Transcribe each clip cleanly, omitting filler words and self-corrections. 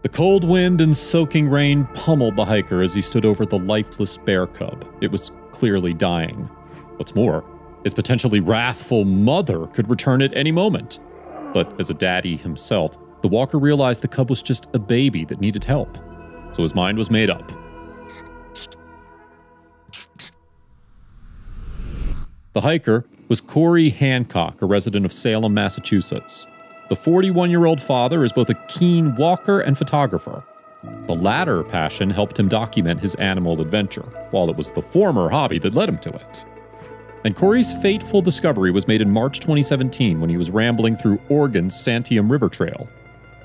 The cold wind and soaking rain pummeled the hiker as he stood over the lifeless bear cub. It was clearly dying. What's more, its potentially wrathful mother could return at any moment. But as a daddy himself, the walker realized the cub was just a baby that needed help. So his mind was made up. The hiker was Corey Hancock, a resident of Salem, Massachusetts. The 41-year-old father is both a keen walker and photographer. The latter passion helped him document his animal adventure, while it was the former hobby that led him to it. And Corey's fateful discovery was made in March 2017 when he was rambling through Oregon's Santiam River Trail.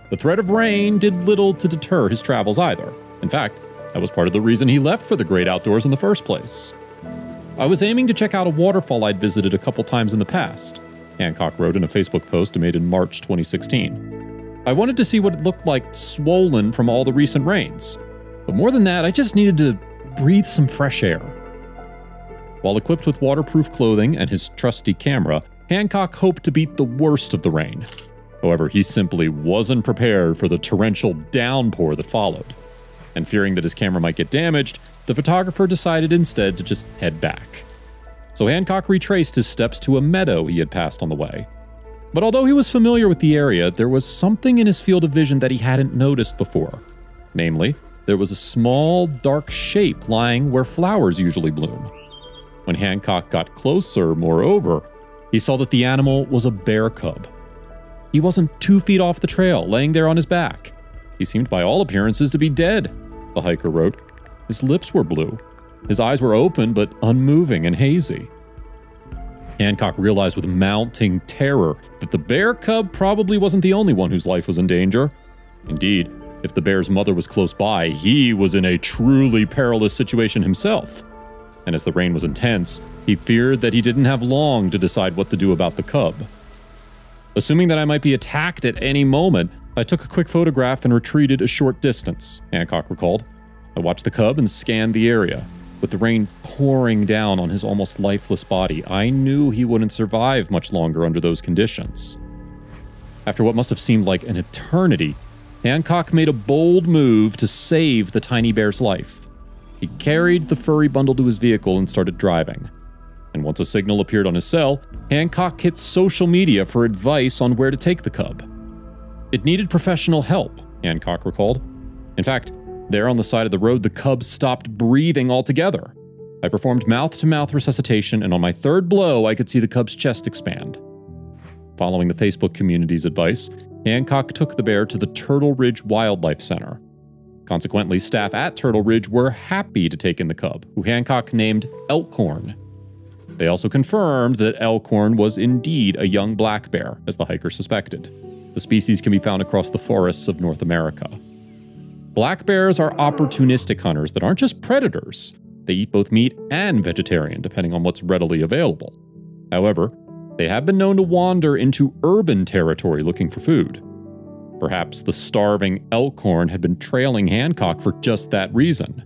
The threat of rain did little to deter his travels either. In fact, that was part of the reason he left for the great outdoors in the first place. "I was aiming to check out a waterfall I'd visited a couple times in the past," Hancock wrote in a Facebook post made in March 2016. "I wanted to see what it looked like swollen from all the recent rains. But more than that, I just needed to breathe some fresh air." While equipped with waterproof clothing and his trusty camera, Hancock hoped to beat the worst of the rain. However, he simply wasn't prepared for the torrential downpour that followed. And fearing that his camera might get damaged, the photographer decided instead to just head back. So Hancock retraced his steps to a meadow he had passed on the way. But although he was familiar with the area, there was something in his field of vision that he hadn't noticed before. Namely, there was a small, dark shape lying where flowers usually bloom. When Hancock got closer, moreover, he saw that the animal was a bear cub. He wasn't 2 feet off the trail, laying there on his back. He seemed by all appearances to be dead, the hiker wrote. His lips were blue. His eyes were open but unmoving and hazy. Hancock realized with mounting terror that the bear cub probably wasn't the only one whose life was in danger. Indeed, if the bear's mother was close by, he was in a truly perilous situation himself. And as the rain was intense, he feared that he didn't have long to decide what to do about the cub. "Assuming that I might be attacked at any moment, I took a quick photograph and retreated a short distance," Hancock recalled. "I watched the cub and scanned the area. With the rain pouring down on his almost lifeless body, I knew he wouldn't survive much longer under those conditions." After what must have seemed like an eternity, Hancock made a bold move to save the tiny bear's life. He carried the furry bundle to his vehicle and started driving. And once a signal appeared on his cell, Hancock hit social media for advice on where to take the cub. It needed professional help, Hancock recalled. In fact, there on the side of the road, the cub stopped breathing altogether. I performed mouth-to-mouth resuscitation, and on my third blow, I could see the cub's chest expand. Following the Facebook community's advice, Hancock took the bear to the Turtle Ridge Wildlife Center. Consequently, staff at Turtle Ridge were happy to take in the cub, who Hancock named Elkhorn. They also confirmed that Elkhorn was indeed a young black bear, as the hiker suspected. The species can be found across the forests of North America. Black bears are opportunistic hunters that aren't just predators. They eat both meat and vegetarian, depending on what's readily available. However, they have been known to wander into urban territory looking for food. Perhaps the starving Elkhorn had been trailing Hancock for just that reason.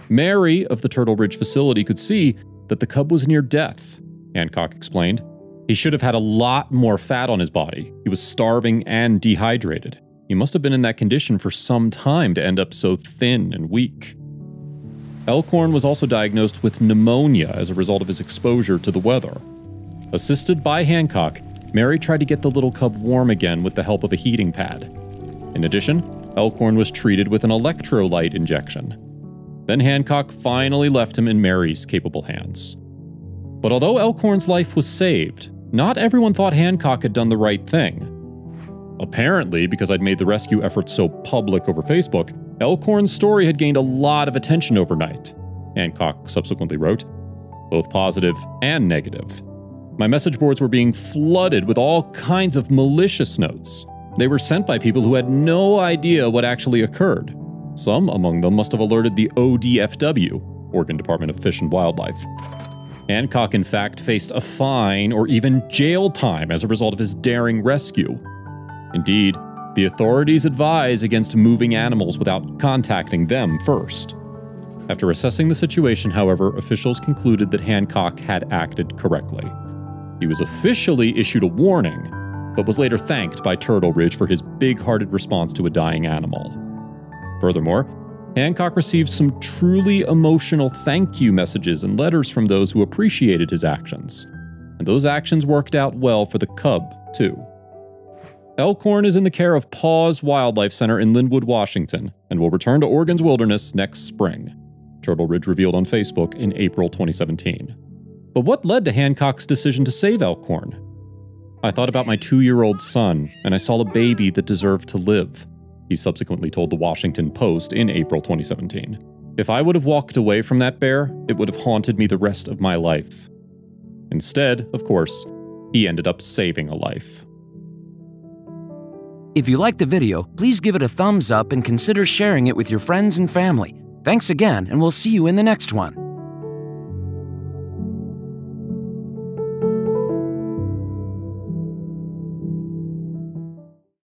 Mary of the Turtle Ridge facility could see that the cub was near death, Hancock explained. He should have had a lot more fat on his body. He was starving and dehydrated. He must have been in that condition for some time to end up so thin and weak. Elkhorn was also diagnosed with pneumonia as a result of his exposure to the weather. Assisted by Hancock, Mary tried to get the little cub warm again with the help of a heating pad. In addition, Elkhorn was treated with an electrolyte injection. Then Hancock finally left him in Mary's capable hands. But although Elkhorn's life was saved, not everyone thought Hancock had done the right thing. Apparently, because I'd made the rescue effort so public over Facebook, Elkhorn's story had gained a lot of attention overnight, Hancock subsequently wrote, both positive and negative. My message boards were being flooded with all kinds of malicious notes. They were sent by people who had no idea what actually occurred. Some among them must have alerted the ODFW, Oregon Department of Fish and Wildlife. Hancock, in fact, faced a fine or even jail time as a result of his daring rescue. Indeed, the authorities advise against moving animals without contacting them first. After assessing the situation, however, officials concluded that Hancock had acted correctly. He was officially issued a warning, but was later thanked by Turtle Ridge for his big-hearted response to a dying animal. Furthermore, Hancock received some truly emotional thank you messages and letters from those who appreciated his actions. And those actions worked out well for the cub, too. Elkhorn is in the care of Paws Wildlife Center in Linwood, Washington, and will return to Oregon's wilderness next spring, Turtle Ridge revealed on Facebook in April 2017. But what led to Hancock's decision to save Elkhorn? "I thought about my 2-year-old son, and I saw a baby that deserved to live," he subsequently told the Washington Post in April 2017. "If I would have walked away from that bear, it would have haunted me the rest of my life." Instead, of course, he ended up saving a life. If you liked the video, please give it a thumbs up and consider sharing it with your friends and family. Thanks again, and we'll see you in the next one.